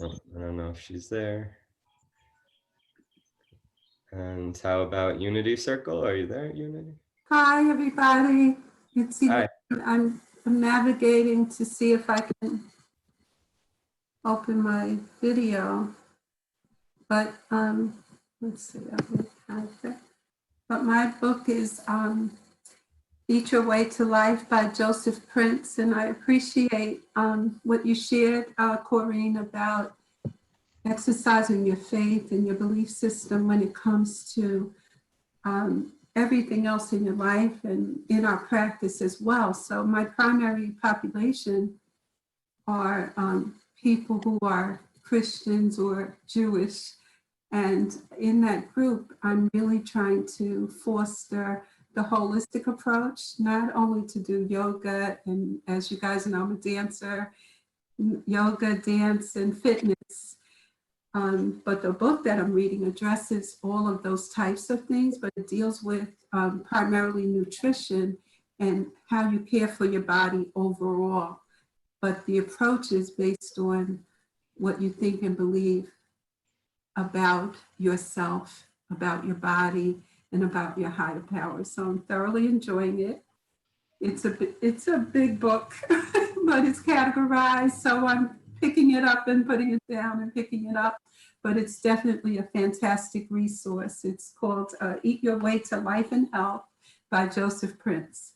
Oh, I don't know if she's there. And how about Unity Circle? Are you there, Unity? Hi, everybody. It's Hi. I'm navigating to see if I can open my video, but let's see. But my book is Eat Your Way to Life by Joseph Prince, and I appreciate what you shared, Corrine, about exercising your faith and your belief system when it comes to everything else in your life and in our practice as well. So my primary population are people who are Christians or Jewish. And in that group, I'm really trying to foster the holistic approach, not only to do yoga, and as you guys know, I'm a dancer, yoga, dance, and fitness. But the book that I'm reading addresses all of those types of things, but it deals with primarily nutrition and how you care for your body overall. But the approach is based on what you think and believe about yourself, about your body, and about your higher power. So I'm thoroughly enjoying it. It's a big book, but it's categorized. So I'm picking it up and putting it down and picking it up. But it's definitely a fantastic resource. It's called Eat Your Way to Life and Health by Joseph Prince.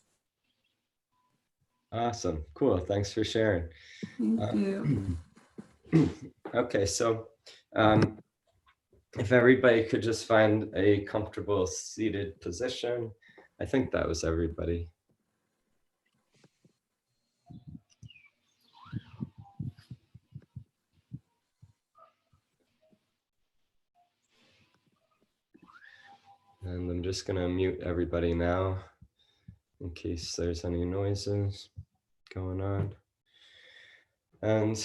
Awesome. Cool. Thanks for sharing. Thank you. Okay, so if everybody could just find a comfortable seated position. I think that was everybody. And I'm just going to mute everybody now in case there's any noises going on. And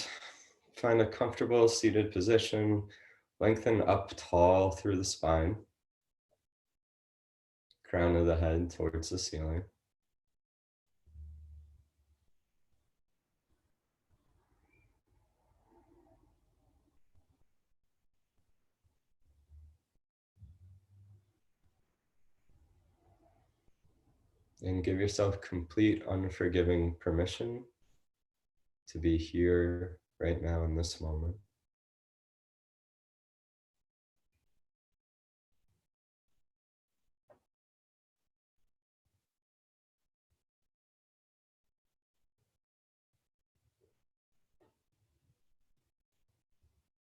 find a comfortable seated position. Lengthen up tall through the spine. Crown of the head towards the ceiling. And give yourself complete unforgiving permission to be here right now in this moment.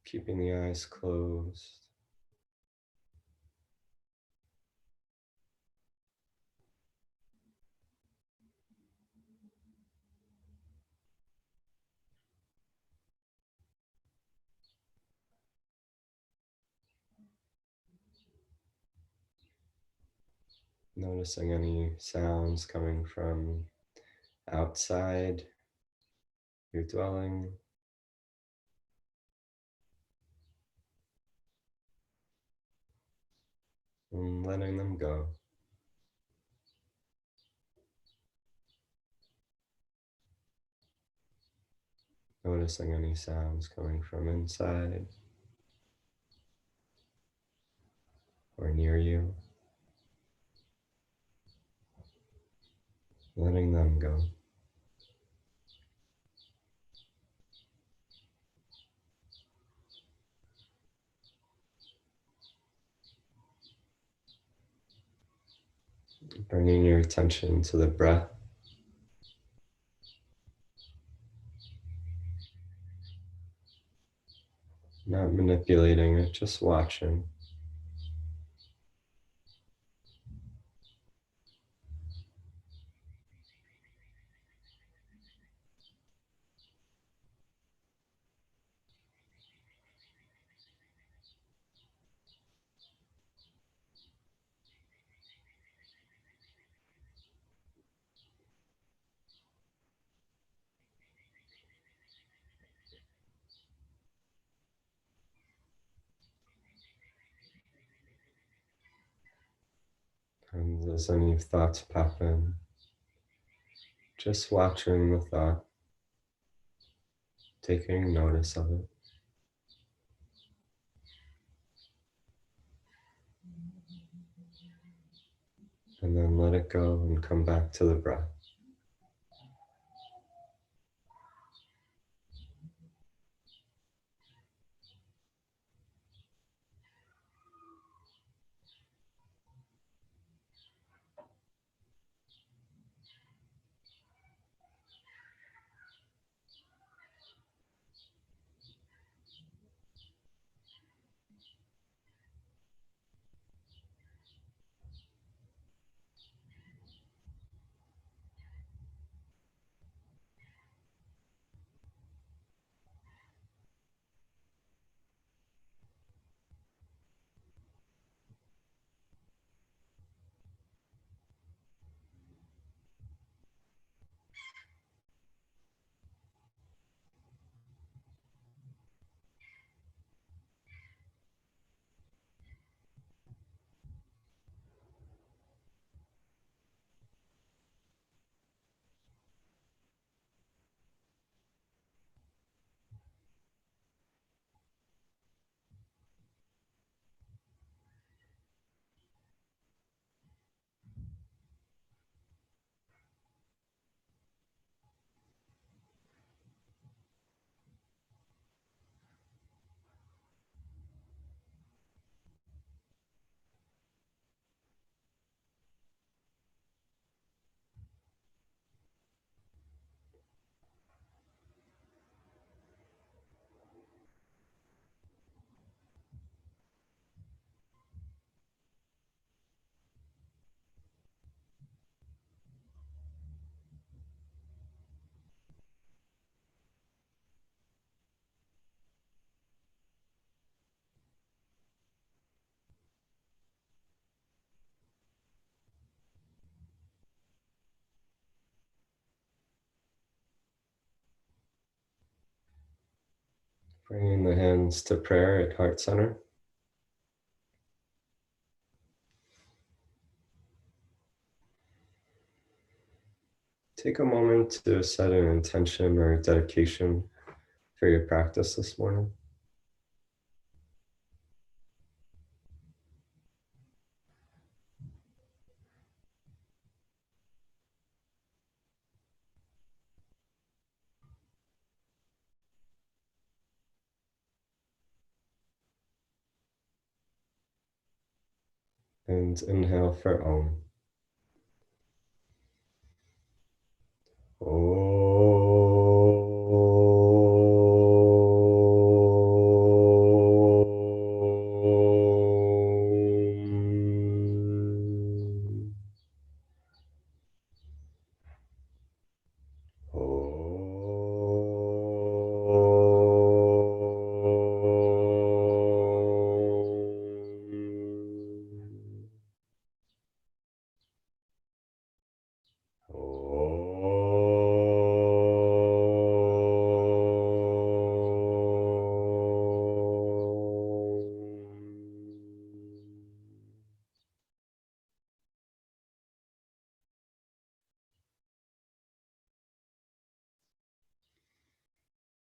Keeping the eyes closed. Noticing any sounds coming from outside your dwelling. And letting them go. Noticing any sounds coming from inside or near you. Letting them go. Bringing your attention to the breath. Not manipulating it, just watching. And as any thoughts pop in, just watching the thought, taking notice of it. And then let it go and come back to the breath. Bringing the hands to prayer at heart center. Take a moment to set an intention or dedication for your practice this morning. And inhale for Om.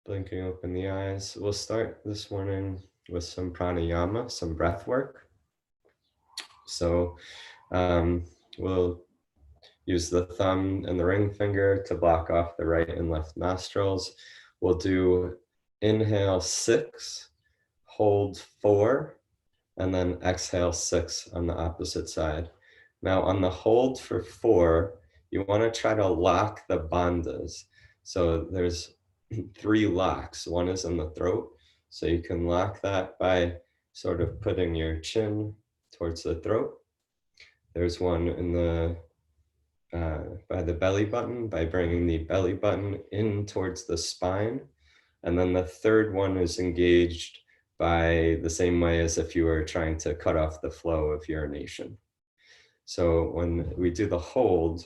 Blinking open the eyes. We'll start this morning with some pranayama, some breath work. So we'll use the thumb and the ring finger to block off the right and left nostrils. We'll do inhale 6, hold 4, and then exhale 6 on the opposite side. Now on the hold for 4, you want to try to lock the bandhas. So there's 3 locks. One is in the throat. So you can lock that by sort of putting your chin towards the throat. There's one in the by the belly button, by bringing the belly button in towards the spine. And then the third one is engaged by the same way as if you were trying to cut off the flow of urination. So when we do the hold,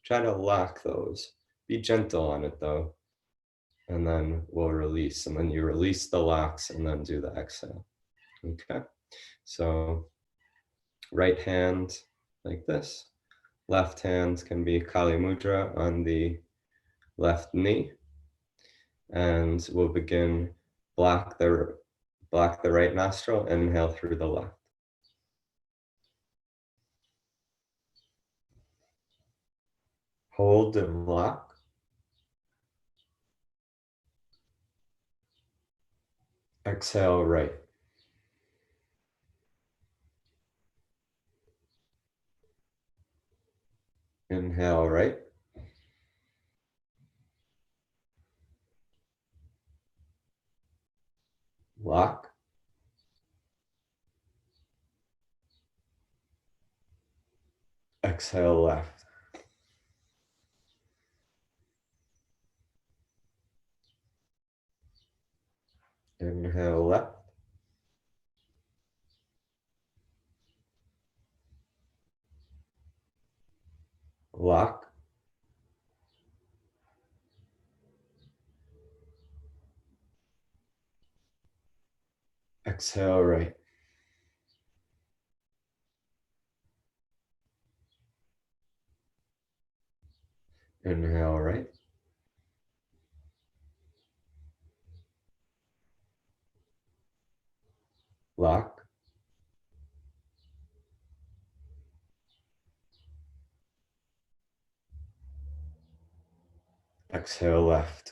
try to lock those. Be gentle on it though. And then we'll release. And then you release the locks and then do the exhale. Okay. So right hand like this. Left hand can be Kali Mudra on the left knee. And we'll begin block the right nostril, inhale through the left. Hold and lock. Exhale, right. Inhale, right. Lock. Exhale, left. Inhale, left. Lock. Exhale, right. Inhale, right. Lock. Exhale, left.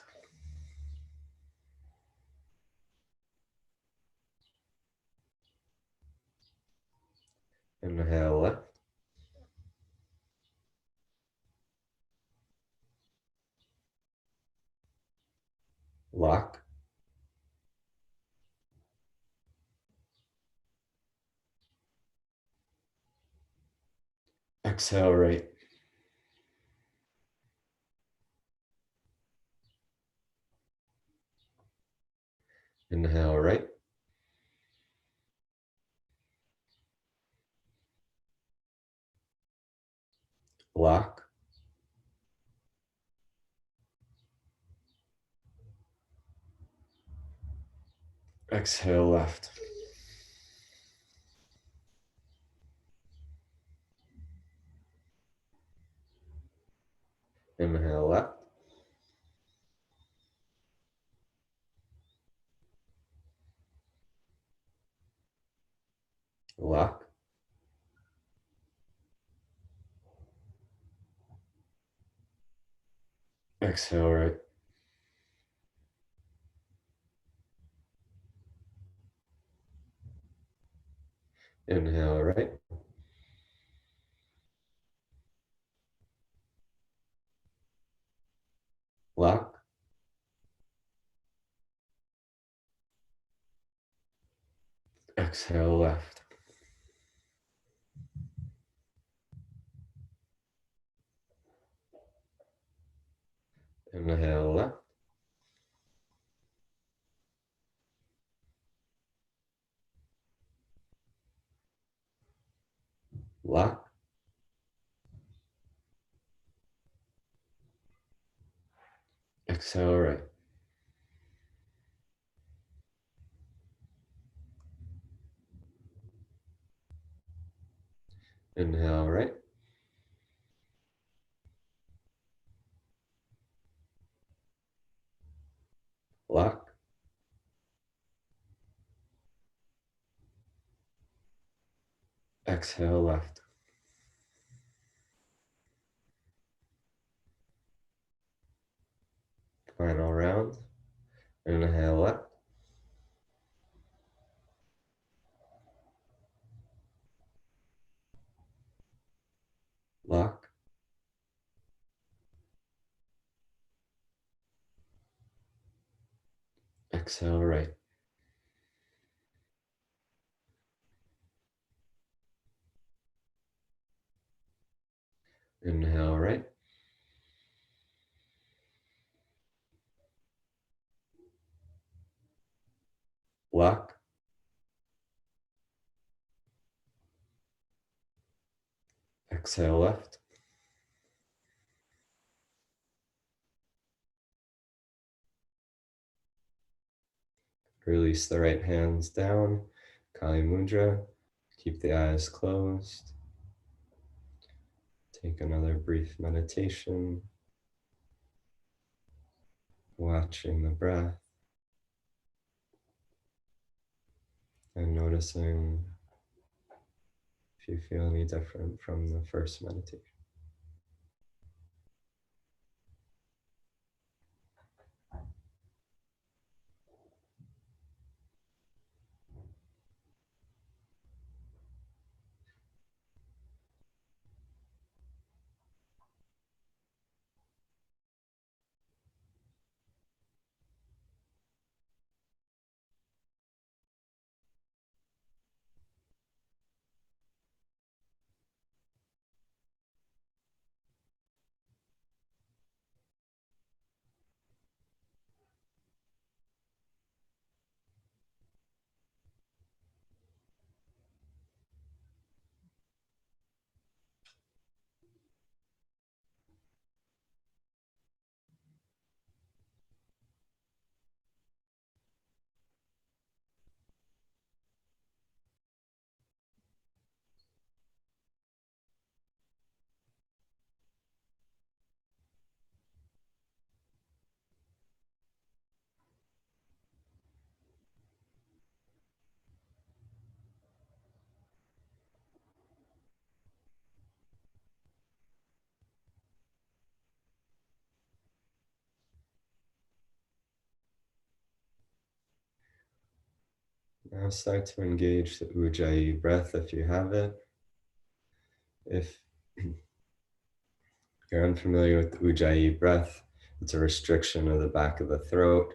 Inhale, left. Lock. Exhale, right. Inhale, right. Lock. Exhale, left. Inhale, left. Lock. Exhale, right. Inhale, right. Lock. Exhale, left. Inhale, left. Lock. Exhale, right. Inhale, right. Lock. Exhale, left. Final round. Inhale, left. Lock. Exhale, right. Inhale, right. Lock. Exhale, left. Release the right hands down. Kali Mudra. Keep the eyes closed. Take another brief meditation. Watching the breath and noticing if you feel any different from the first meditation. Now start to engage the Ujjayi breath if you have it. If you're unfamiliar with the Ujjayi breath, it's a restriction of the back of the throat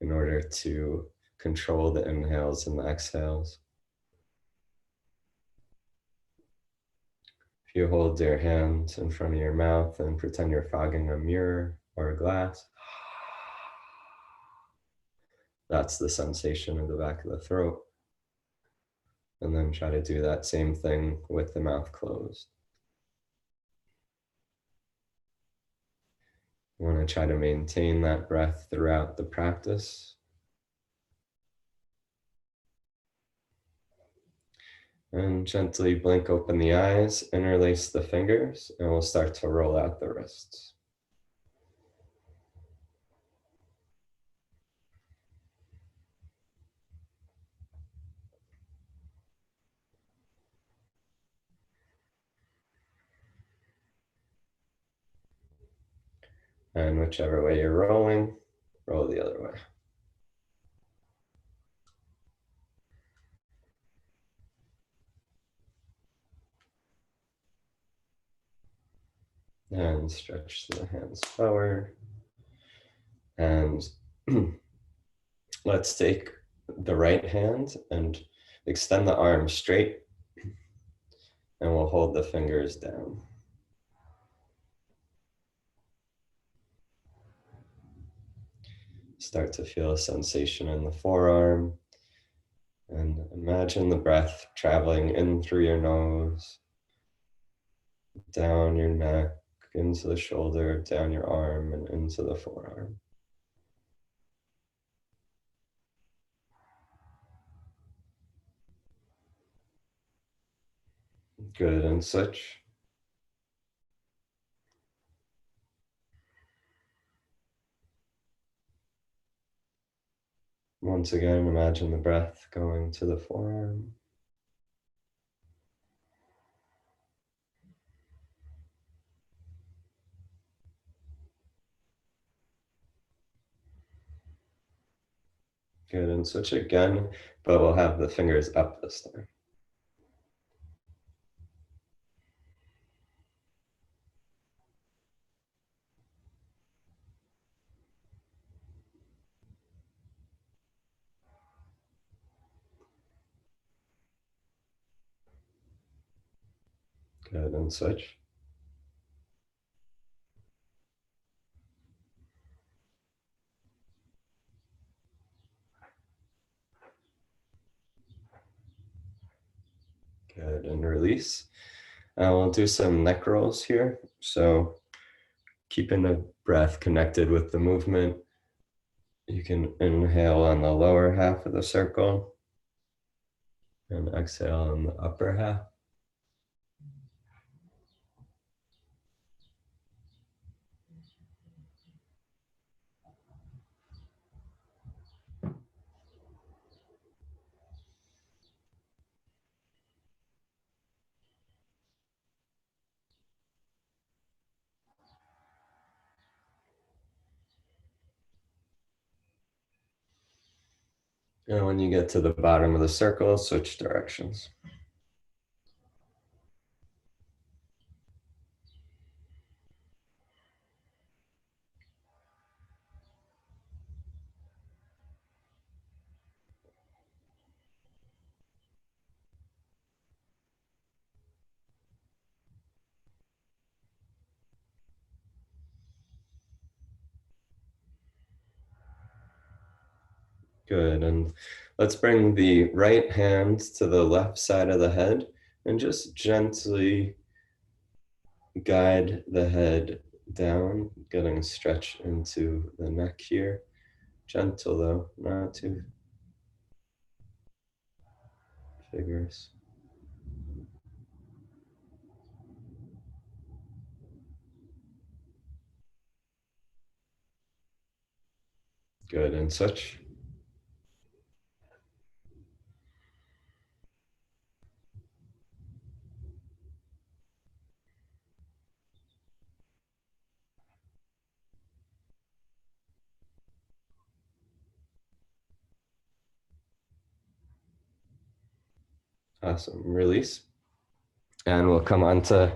in order to control the inhales and the exhales. If you hold your hand in front of your mouth and pretend you're fogging a mirror or a glass, that's the sensation of the back of the throat. And then try to do that same thing with the mouth closed. You want to try to maintain that breath throughout the practice. And gently blink open the eyes, interlace the fingers, and we'll start to roll out the wrists. And whichever way you're rolling, roll the other way. And stretch the hands forward. And let's take the right hand and extend the arm straight, and we'll hold the fingers down. Start to feel a sensation in the forearm, and imagine the breath traveling in through your nose, down your neck, into the shoulder, down your arm, and into the forearm. Good, and switch. Once again, imagine the breath going to the forearm. Good, and switch again, but we'll have the fingers up this time. Good, and switch. Good, and release. We'll do some neck rolls here. So keeping the breath connected with the movement, you can inhale on the lower half of the circle and exhale on the upper half. And when you get to the bottom of the circle, switch directions. Good, and let's bring the right hand to the left side of the head and just gently guide the head down, getting a stretch into the neck here. Gentle though, not too vigorous. Good, and switch. Awesome. Release. And we'll come on to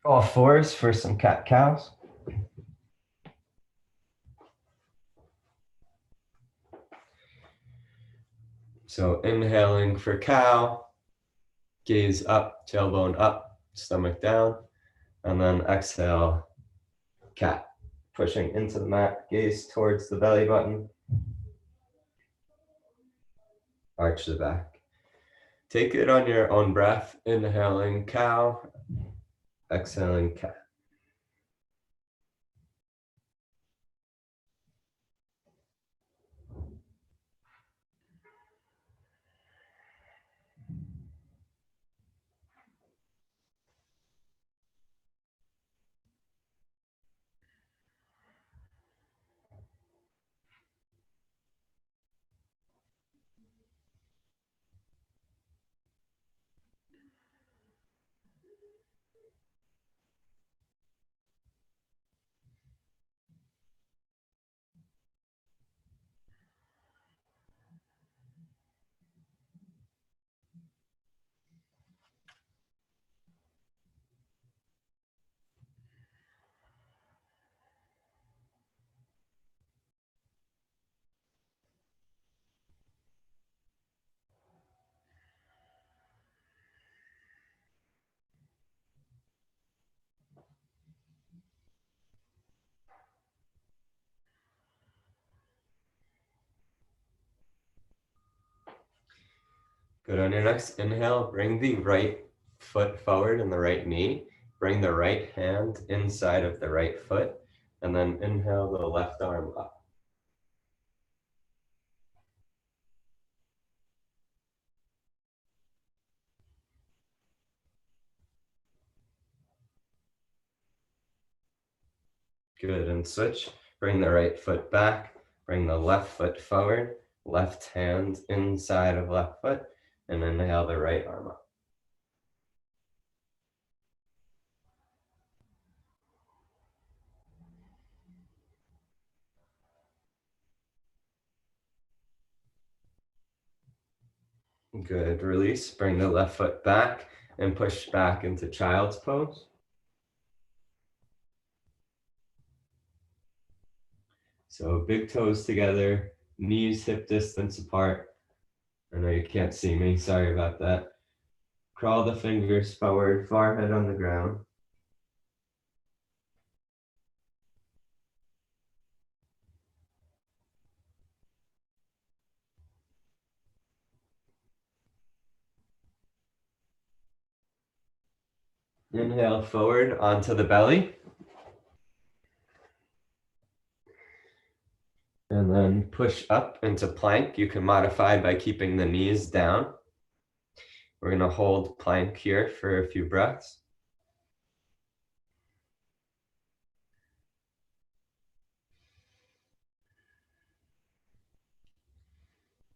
all fours for some cat-cows. So inhaling for cow, gaze up, tailbone up, stomach down, and then exhale, cat. Pushing into the mat, gaze towards the belly button, arch the back. Take it on your own breath, inhaling cow, exhaling cat. Good. On your next inhale, bring the right foot forward and the right knee. Bring the right hand inside of the right foot, and then inhale the left arm up. Good. And switch. Bring the right foot back. Bring the left foot forward. Left hand inside of left foot, and inhale the right arm up. Good. Release. Bring the left foot back and push back into child's pose. So big toes together, knees hip distance apart. I know you can't see me, sorry about that. Crawl the fingers forward, forehead on the ground. Inhale forward onto the belly. And then push up into plank. You can modify by keeping the knees down. We're gonna hold plank here for a few breaths.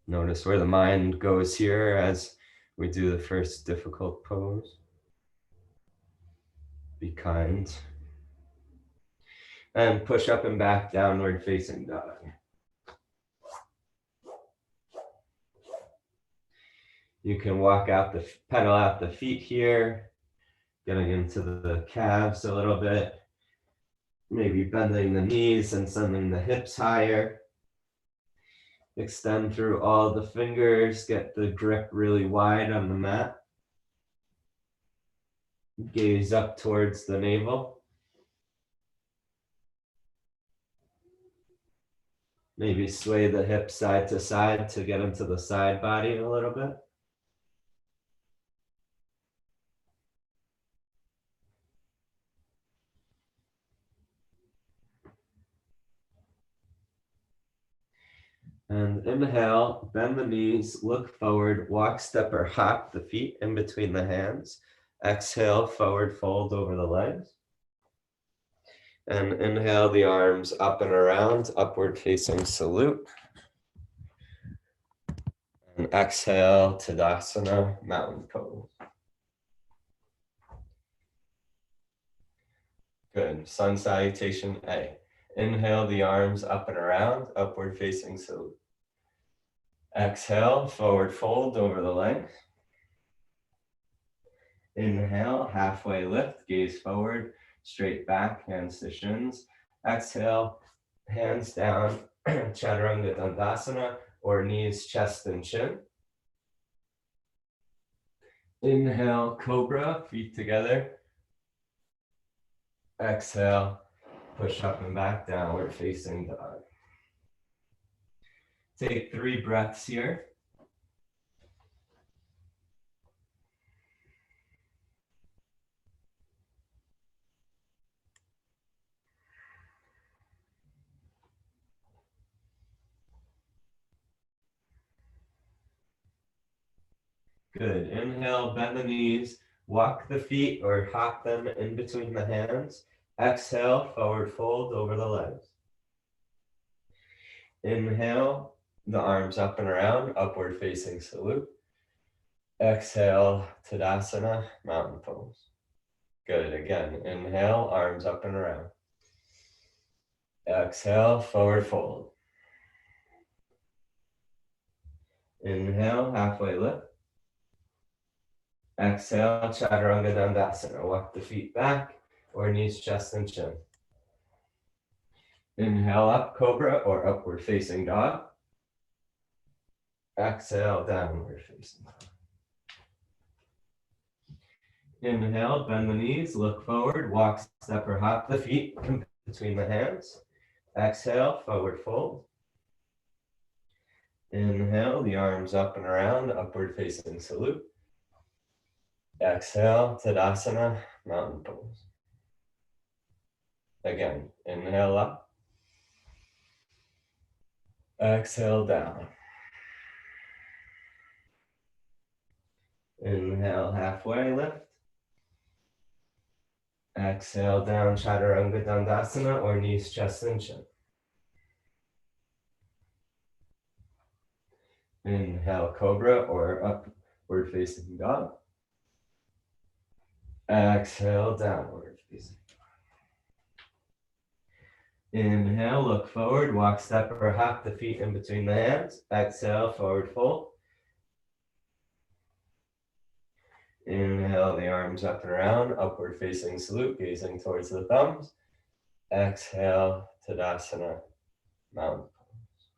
Notice where the mind goes here as we do the first difficult pose. Be kind. And push up and back, downward facing dog. You can walk out pedal out the feet here, getting into the calves a little bit. Maybe bending the knees and sending the hips higher. Extend through all the fingers, get the grip really wide on the mat. Gaze up towards the navel. Maybe sway the hips side to side to get into the side body a little bit. And inhale, bend the knees, look forward, walk, step, or hop the feet in between the hands. Exhale, forward fold over the legs. And inhale the arms up and around, upward facing salute. And exhale, Tadasana, mountain pose. Good, sun salutation A. Inhale the arms up and around, upward facing salute. Exhale, forward fold over the legs. Inhale, halfway lift, gaze forward, straight back, hands to shins. Exhale, hands down, Chaturanga Dandasana, or knees, chest, and chin. Inhale, cobra, feet together. Exhale, push up and back, downward facing dog. Take 3 breaths here. Good. Inhale, bend the knees, walk the feet or hop them in between the hands. Exhale, forward fold over the legs. Inhale, the arms up and around, upward facing salute. Exhale, Tadasana, mountain pose. Good. Again, inhale, arms up and around. Exhale, forward fold. Inhale, halfway lift. Exhale, Chaturanga Dandasana. Walk the feet back or knees, chest, and chin. Inhale up, cobra or upward facing dog. Exhale, downward facing dog. Inhale, bend the knees, look forward, walk, step, or hop the feet between the hands. Exhale, forward fold. Inhale, the arms up and around, upward facing salute. Exhale, Tadasana, mountain pose. Again, inhale up. Exhale down. Inhale, halfway lift. Exhale down, Chaturanga Dandasana or knees, chest, and chin. Inhale, cobra or upward facing dog. Exhale, downward facing dog. Inhale, look forward, walk, step, or hop the feet in between the hands. Exhale, forward fold. Inhale, the arms up and around, upward facing salute, gazing towards the thumbs. Exhale, Tadasana, mountain pose.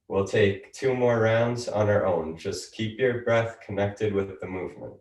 We'll take 2 more rounds on our own. Just keep your breath connected with the movement.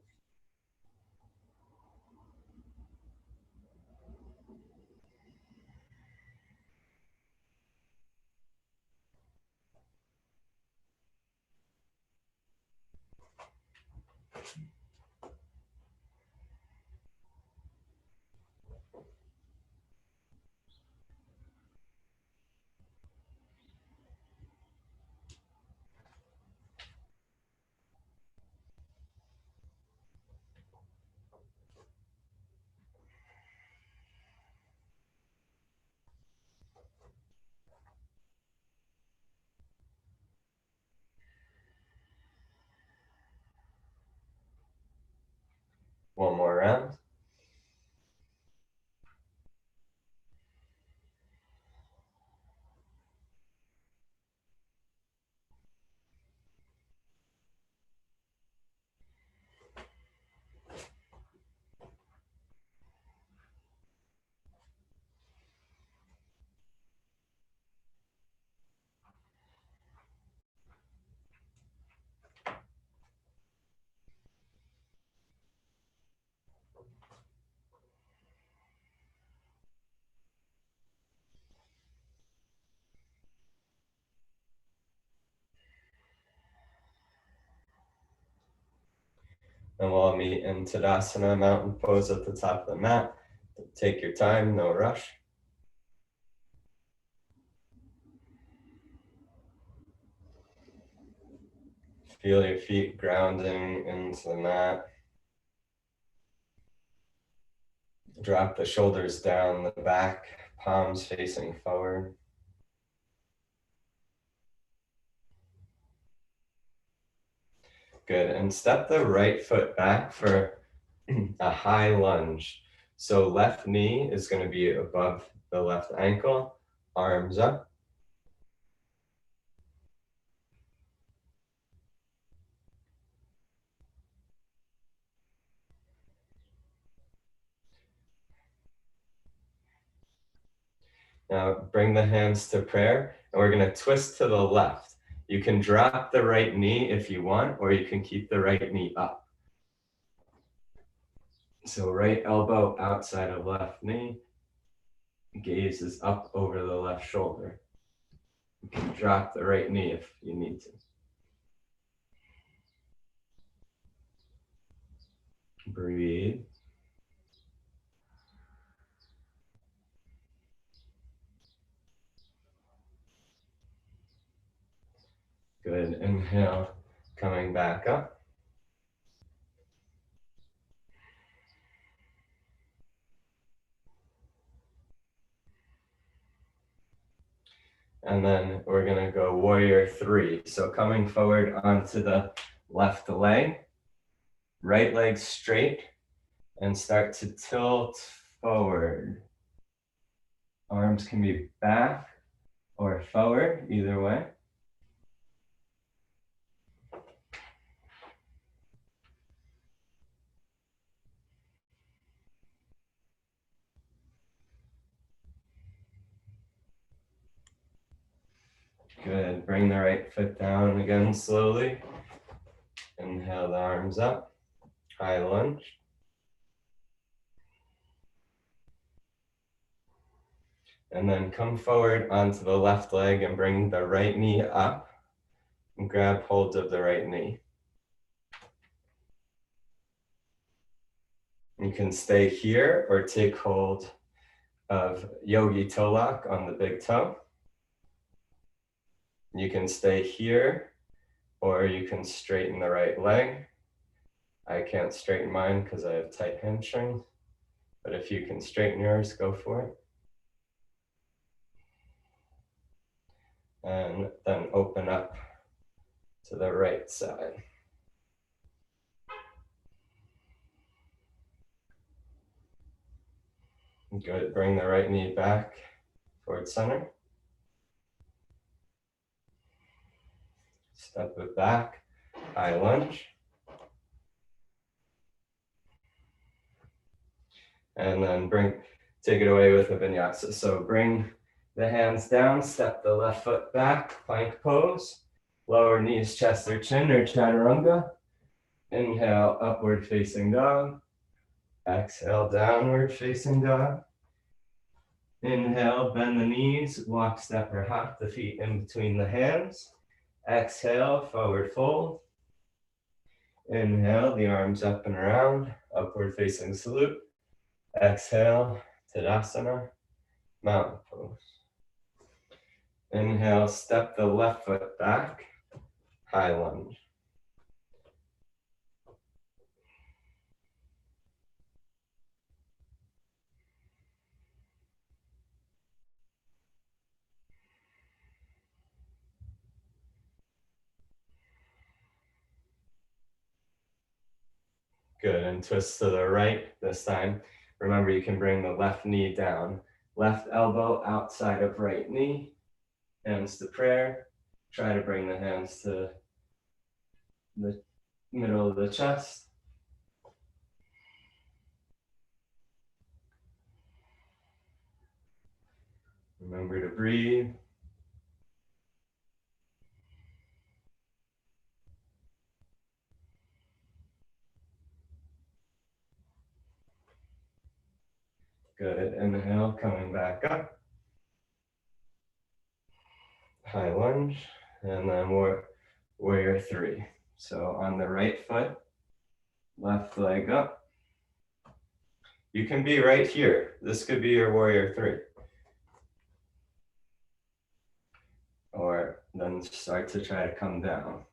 One more round. And we'll meet in Tadasana, mountain pose at the top of the mat. Take your time, no rush. Feel your feet grounding into the mat. Drop the shoulders down the back, palms facing forward. Good, and step the right foot back for a high lunge. So left knee is going to be above the left ankle, arms up. Now bring the hands to prayer, and we're gonna twist to the left. You can drop the right knee if you want, or you can keep the right knee up. So right elbow outside of left knee, gaze is up over the left shoulder. You can drop the right knee if you need to. Breathe. Good, inhale, coming back up. And then we're gonna go warrior three. So coming forward onto the left leg, right leg straight, and start to tilt forward. Arms can be back or forward, either way. Good, bring the right foot down again slowly. Inhale the arms up, high lunge. And then come forward onto the left leg and bring the right knee up and grab hold of the right knee. You can stay here or take hold of yogi toe lock on the big toe. You can stay here or you can straighten the right leg. I can't straighten mine because I have tight hamstrings, but if you can straighten yours, go for it. And then open up to the right side. Good, bring the right knee back towards center. Step it back, high lunge. And then take it away with a vinyasa. So bring the hands down, step the left foot back, plank pose. Lower knees, chest or chin or chaturanga. Inhale, upward facing dog. Exhale, downward facing dog. Inhale, bend the knees, walk, step or hop the feet in between the hands. Exhale, forward fold. Inhale, the arms up and around, upward facing salute. Exhale, Tadasana, mountain pose. Inhale, step the left foot back, high lunge. Good, and twist to the right this time. Remember, you can bring the left knee down. Left elbow outside of right knee. Hands to prayer. Try to bring the hands to the middle of the chest. Remember to breathe. Good, inhale, coming back up. High lunge, and then warrior three. So on the right foot, left leg up. You can be right here. This could be your warrior three. Or then start to try to come down.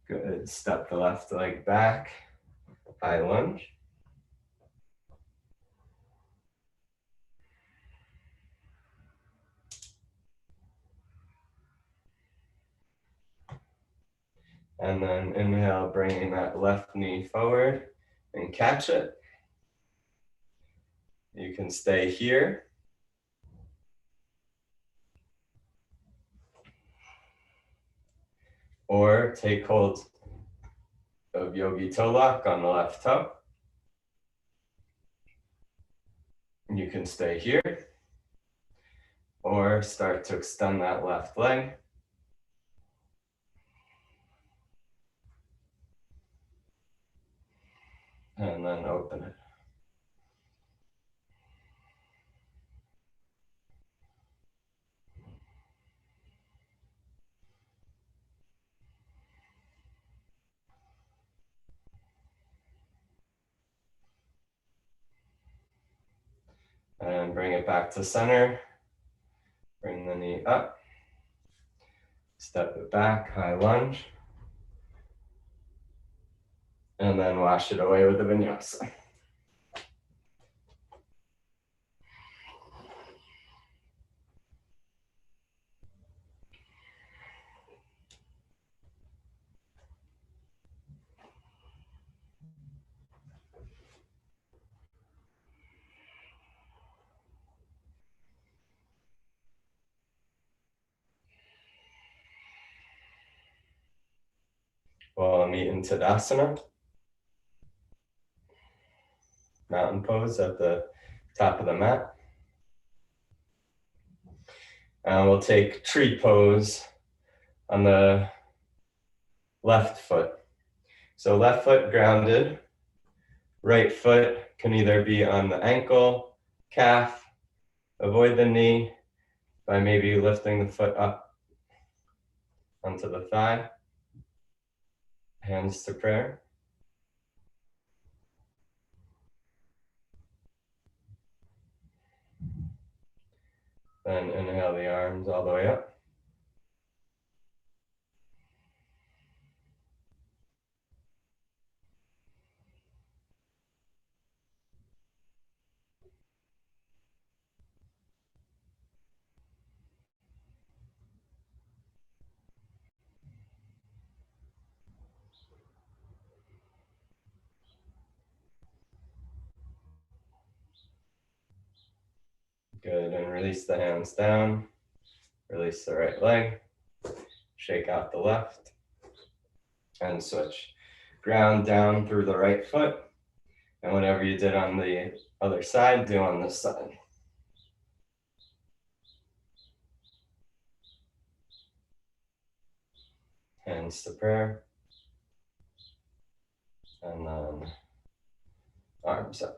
Good, step the left leg back, high lunge. And then inhale, bringing that left knee forward and catch it. You can stay here. Or take hold of Yogi Toe Lock on the left toe. You can stay here. Or start to extend that left leg. And then open it. And bring it back to center. Bring the knee up. Step it back, high lunge. And then wash it away with the vinyasa. We'll meet in Tadasana. Mountain pose at the top of the mat. And we'll take tree pose on the left foot. So left foot grounded. Right foot can either be on the ankle, calf, avoid the knee by maybe lifting the foot up onto the thigh. Hands to prayer. Then inhale the arms all the way up. Good, and release the hands down. Release the right leg. Shake out the left. And switch. Ground down through the right foot. And whatever you did on the other side, do on this side. Hands to prayer. And then arms up.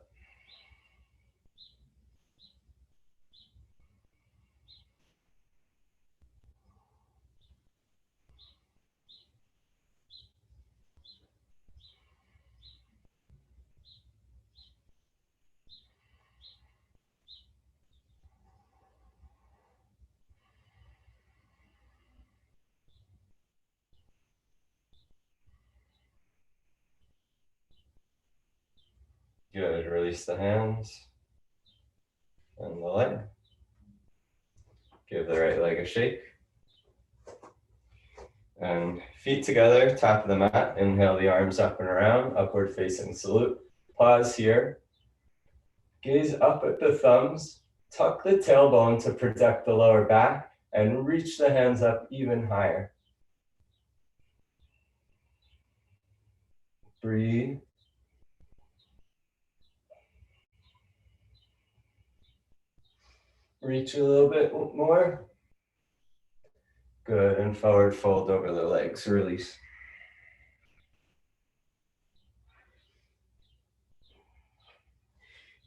Good, release the hands and the leg. Give the right leg a shake. And feet together, top of the mat. Inhale the arms up and around, upward facing salute. Pause here. Gaze up at the thumbs. Tuck the tailbone to protect the lower back and reach the hands up even higher. Breathe. Reach a little bit more. Good, and forward fold over the legs, release.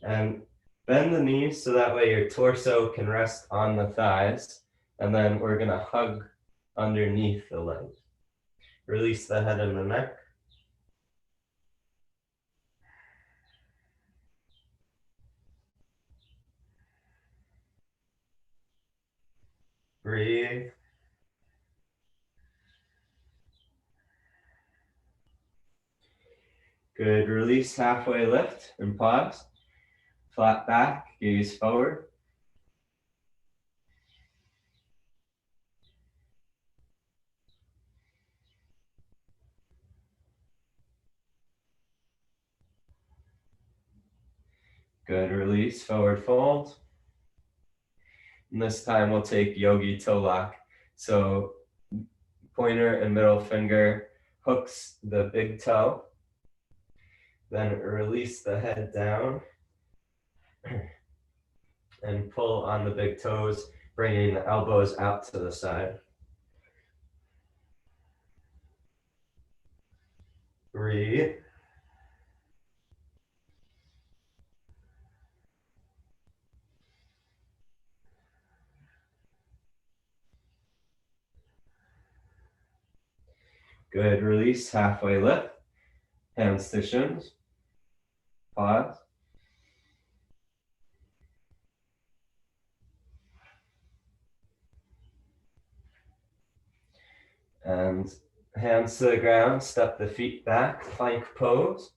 And bend the knees so that way your torso can rest on the thighs. And then we're gonna hug underneath the legs. Release the head and the neck. Breathe. Good, release, halfway lift and pause. Flat back, gaze forward. Good, release, forward fold. And this time we'll take yogi toe lock. So pointer and middle finger hooks the big toe. Then release the head down and pull on the big toes, bringing the elbows out to the side. Breathe. Good, release, halfway lift. Hands to shins. Pause. And hands to the ground, step the feet back, plank pose.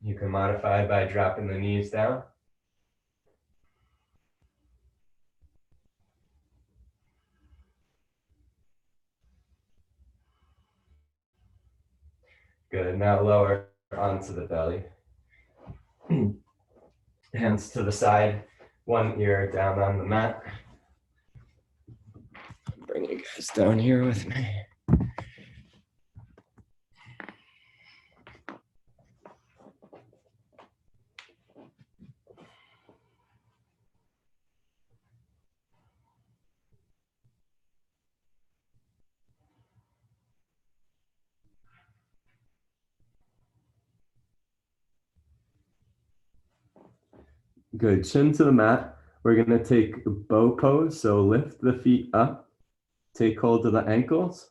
You can modify by dropping the knees down. Good, now lower onto the belly. Hands to the side, one ear down on the mat. Bring you guys down here with me. Good, chin to the mat. We're gonna take bow pose, so lift the feet up, take hold of the ankles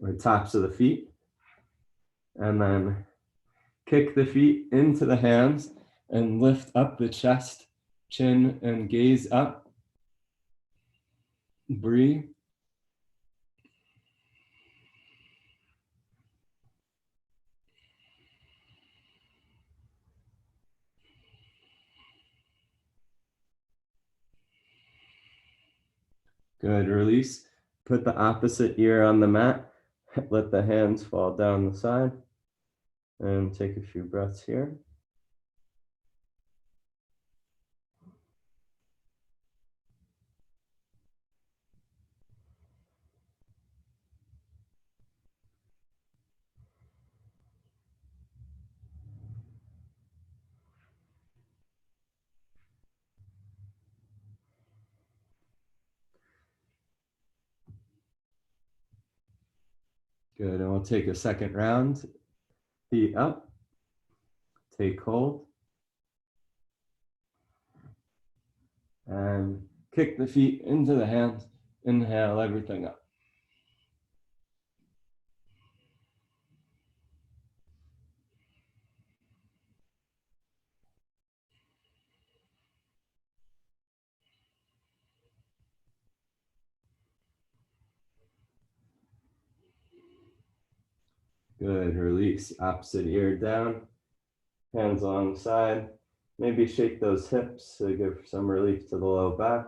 or tops of the feet, and then kick the feet into the hands and lift up the chest, chin, and gaze up. Breathe. Good, release. Put the opposite ear on the mat. Let the hands fall down the side. And take a few breaths here. Good, and we'll take a second round. Feet up. Take hold. And kick the feet into the hands. Inhale everything up. Good, release. Opposite ear down. Hands along the side. Maybe shake those hips to give some relief to the low back.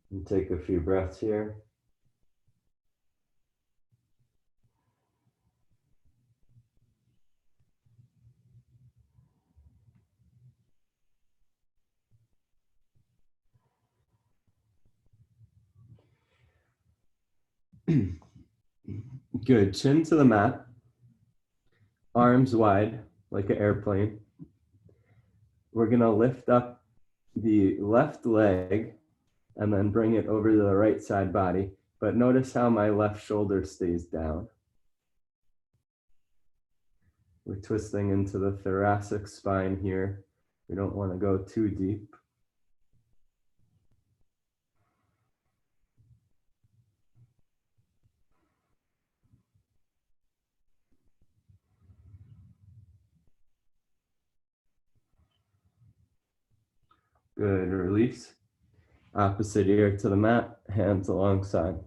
And take a few breaths here. Good, chin to the mat. Arms wide like an airplane. We're gonna lift up the left leg and then bring it over to the right side body. But notice how my left shoulder stays down. We're twisting into the thoracic spine here. We don't want to go too deep. Good, release. Opposite ear to the mat, hands alongside.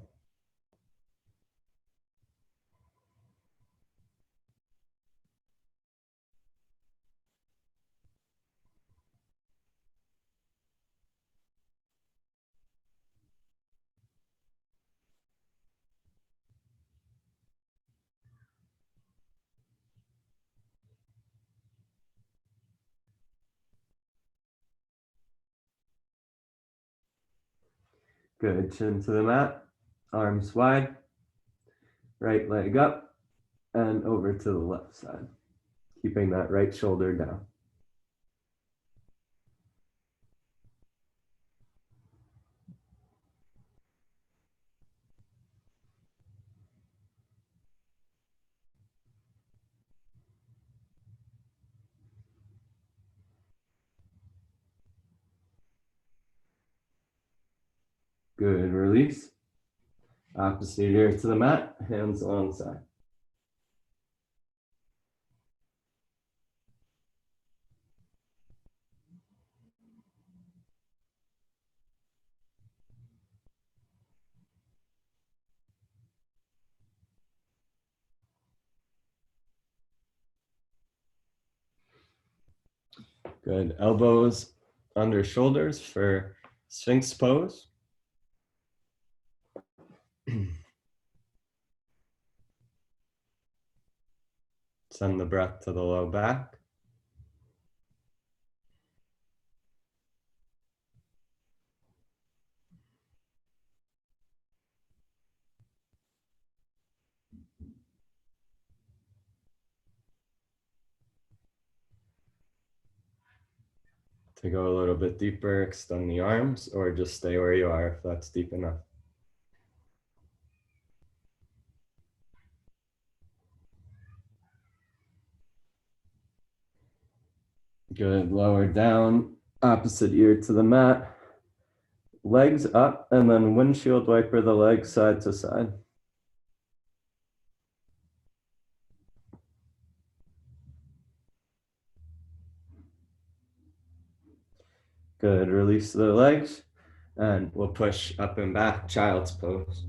Good, chin to the mat, arms wide, right leg up and over to the left side, keeping that right shoulder down. Good, release. Opposite ear to the mat, hands alongside. Good, elbows under shoulders for Sphinx Pose. Send the breath to the low back. To go a little bit deeper, extend the arms or just stay where you are if that's deep enough. Good, lower down, opposite ear to the mat. Legs up and then windshield wiper the legs side to side. Good, release the legs and we'll push up and back, child's pose.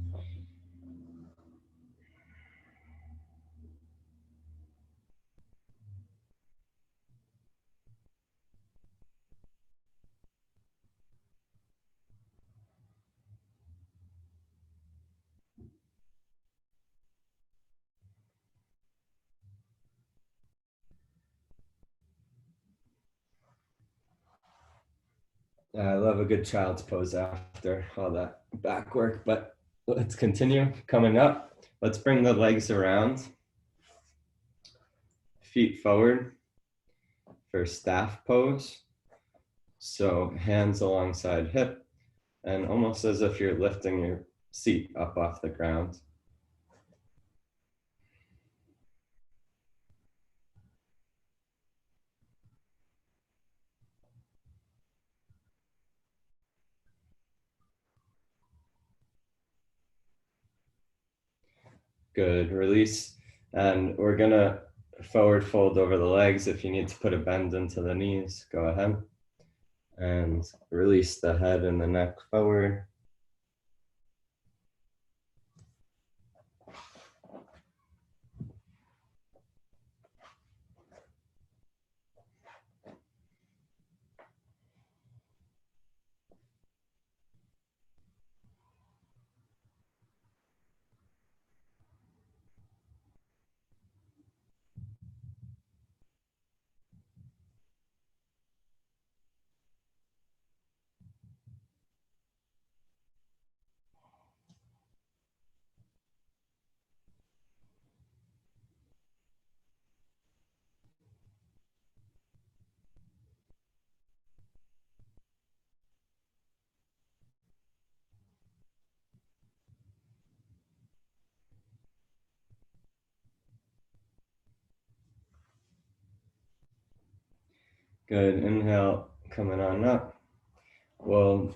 I love a good child's pose after all that back work, but let's continue. Coming up, let's bring the legs around, feet forward for staff pose. So hands alongside hip and almost as if you're lifting your seat up off the ground. Good, release. And we're gonna forward fold over the legs. If you need to put a bend into the knees, go ahead. And release the head and the neck forward. Good, inhale, coming on up. We'll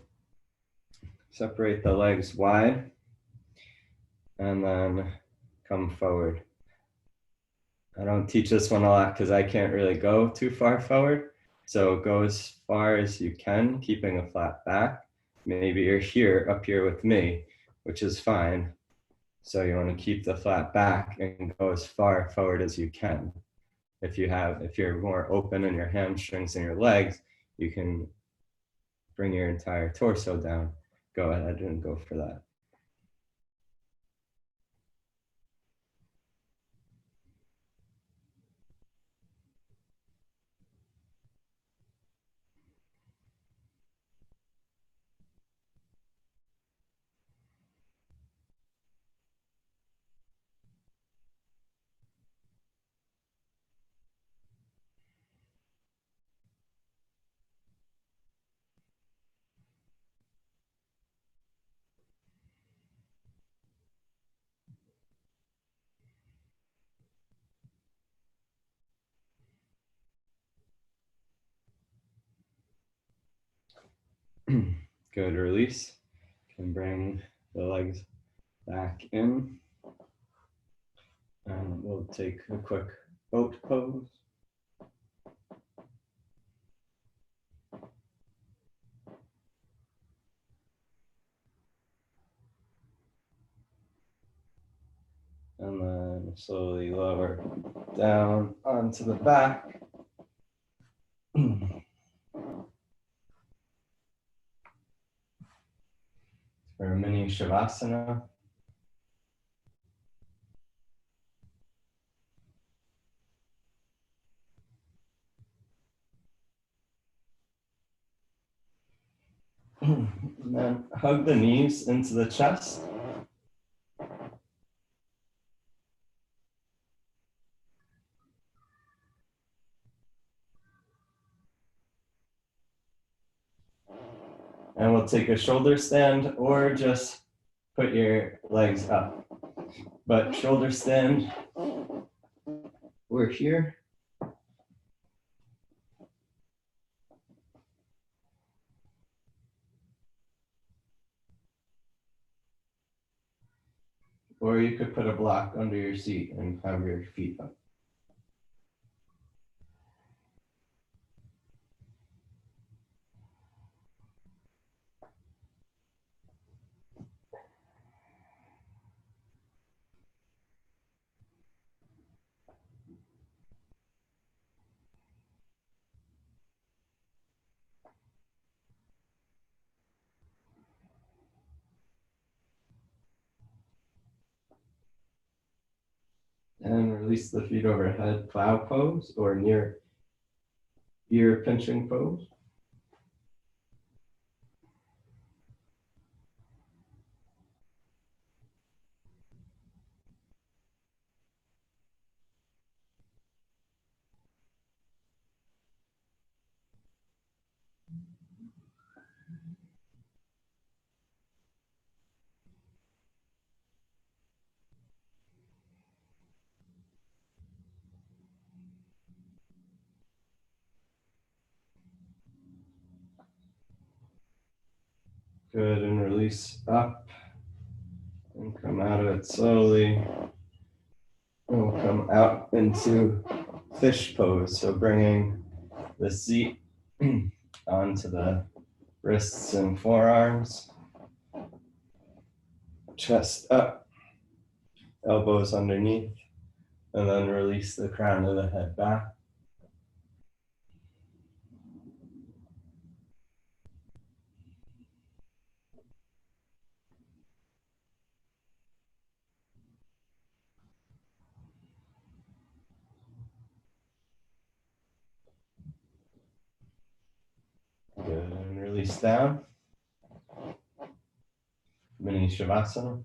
separate the legs wide and then come forward. I don't teach this one a lot because I can't really go too far forward. So go as far as you can, keeping a flat back. Maybe you're here, up here with me, which is fine. So you want to keep the flat back and go as far forward as you can. If you're more open in your hamstrings and your legs, you can bring your entire torso down. Go ahead and go for that. Good, release. Can bring the legs back in. And we'll take a quick boat pose. And then slowly lower down onto the back. For a mini Shavasana. And then hug the knees into the chest. And we'll take a shoulder stand or just put your legs up. But shoulder stand, we're here. Or you could put a block under your seat and have your feet up. And release the feet overhead, plow pose, or near ear pinching pose. Good, and release up and come out of it slowly. And we'll come out into fish pose. So bringing the seat onto the wrists and forearms. Chest up, elbows underneath, and then release the crown of the head back. Good, and release down. Mini Shavasana.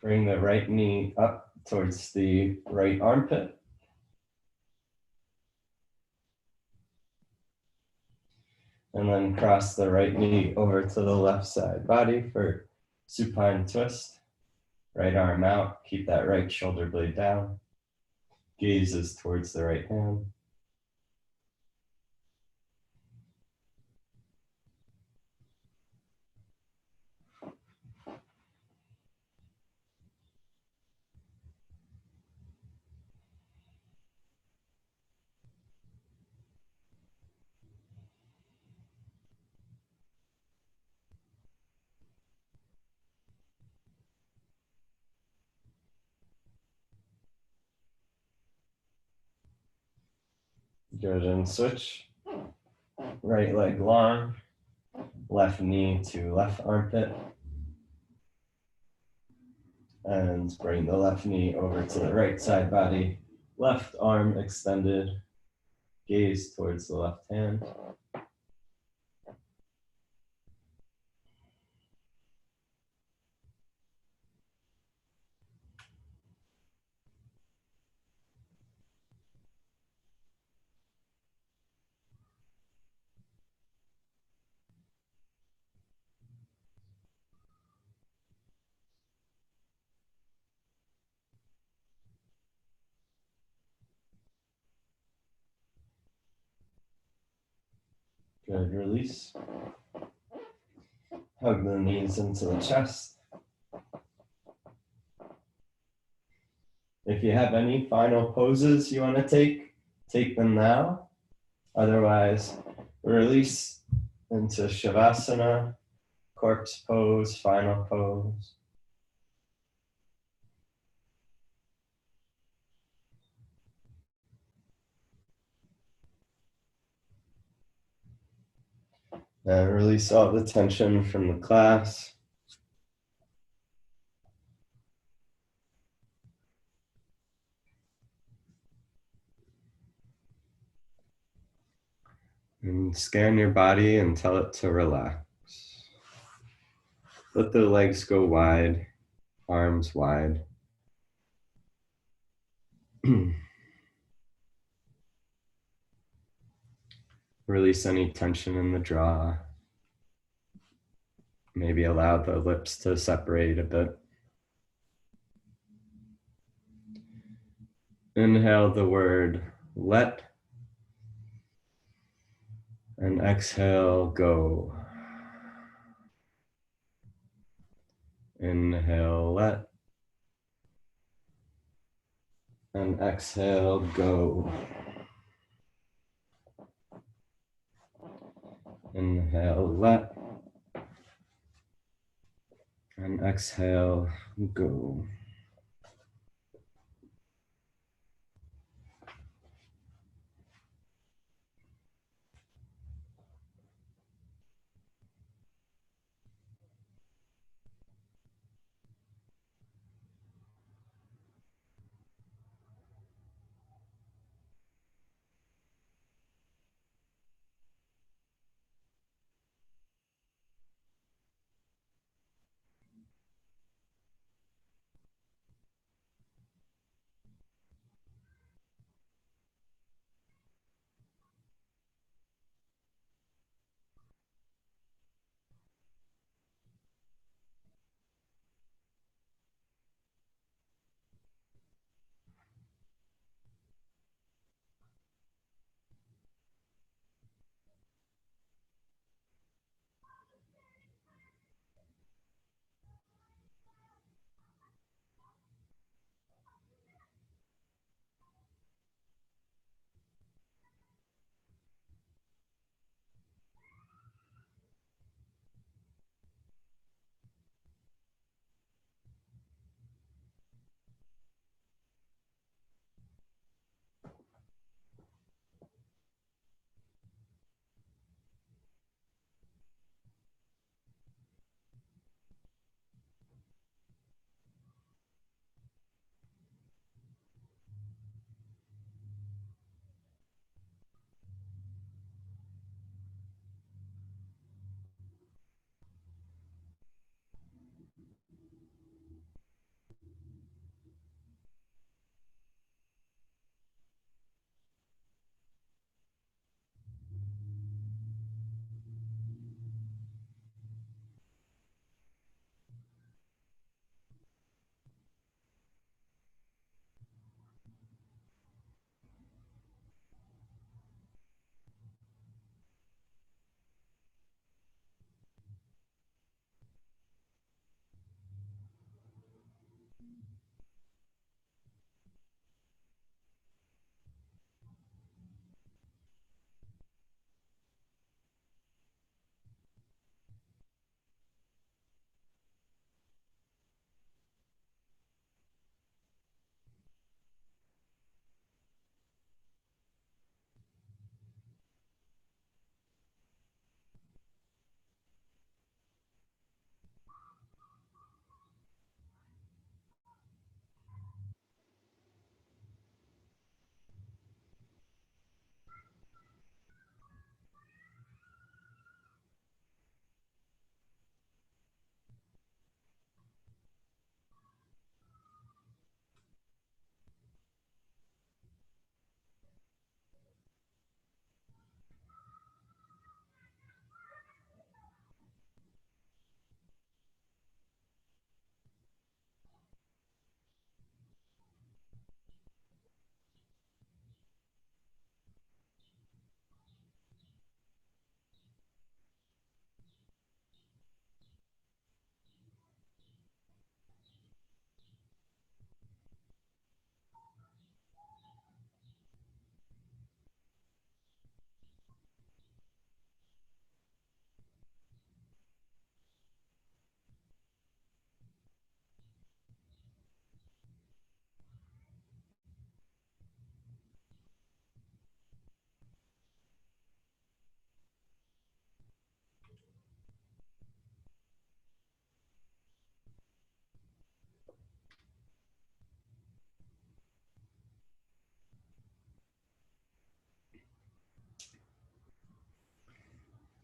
Bring the right knee up towards the right armpit. And then cross the right knee over to the left side body for supine twist. Right arm out, keep that right shoulder blade down. Gaze is towards the right hand. Good, and switch. Right leg long, left knee to left armpit. And bring the left knee over to the right side body. Left arm extended, gaze towards the left hand. Good, release. Hug the knees into the chest. If you have any final poses you want to take them now. Otherwise, release into Shavasana, corpse pose, final pose. And release all the tension from the class. And scan your body and tell it to relax. Let the legs go wide, arms wide. Release any tension in the jaw. Maybe allow the lips to separate a bit. Inhale the word let, and exhale go. Inhale let, and exhale go. Inhale let, and exhale go.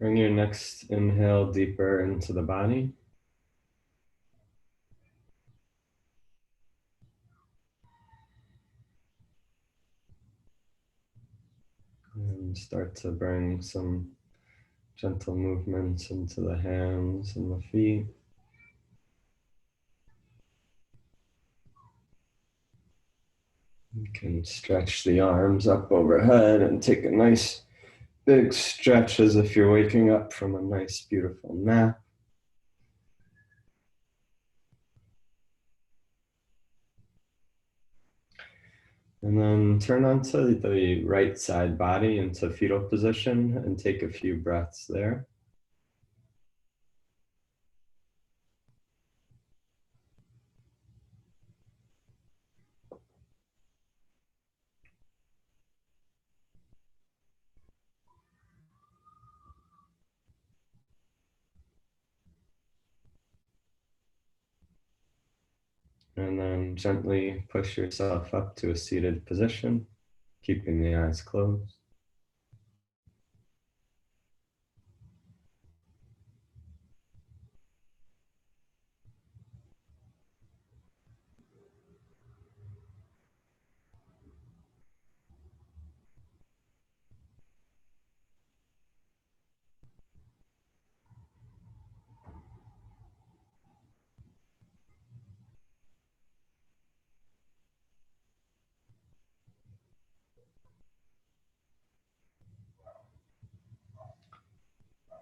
Bring your next inhale deeper into the body. And start to bring some gentle movements into the hands and the feet. You can stretch the arms up overhead and take a nice big stretch as if you're waking up from a nice, beautiful nap. And then turn onto the right side body into fetal position and take a few breaths there. And then gently push yourself up to a seated position, keeping the eyes closed.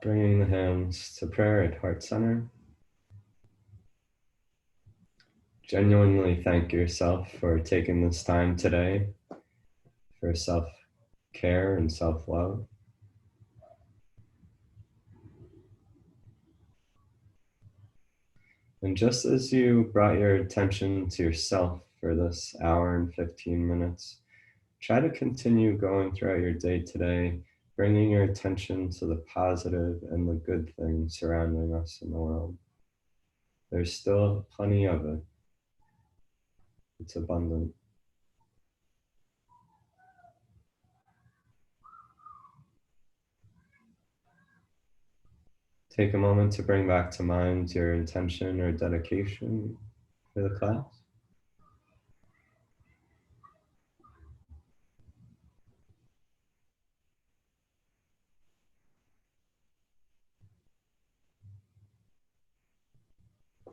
Bringing the hands to prayer at heart center. Genuinely thank yourself for taking this time today for self-care and self-love. And just as you brought your attention to yourself for this hour and 15 minutes, try to continue going throughout your day today, bringing your attention to the positive and the good things surrounding us in the world. There's still plenty of it. It's abundant. Take a moment to bring back to mind your intention or dedication for the class.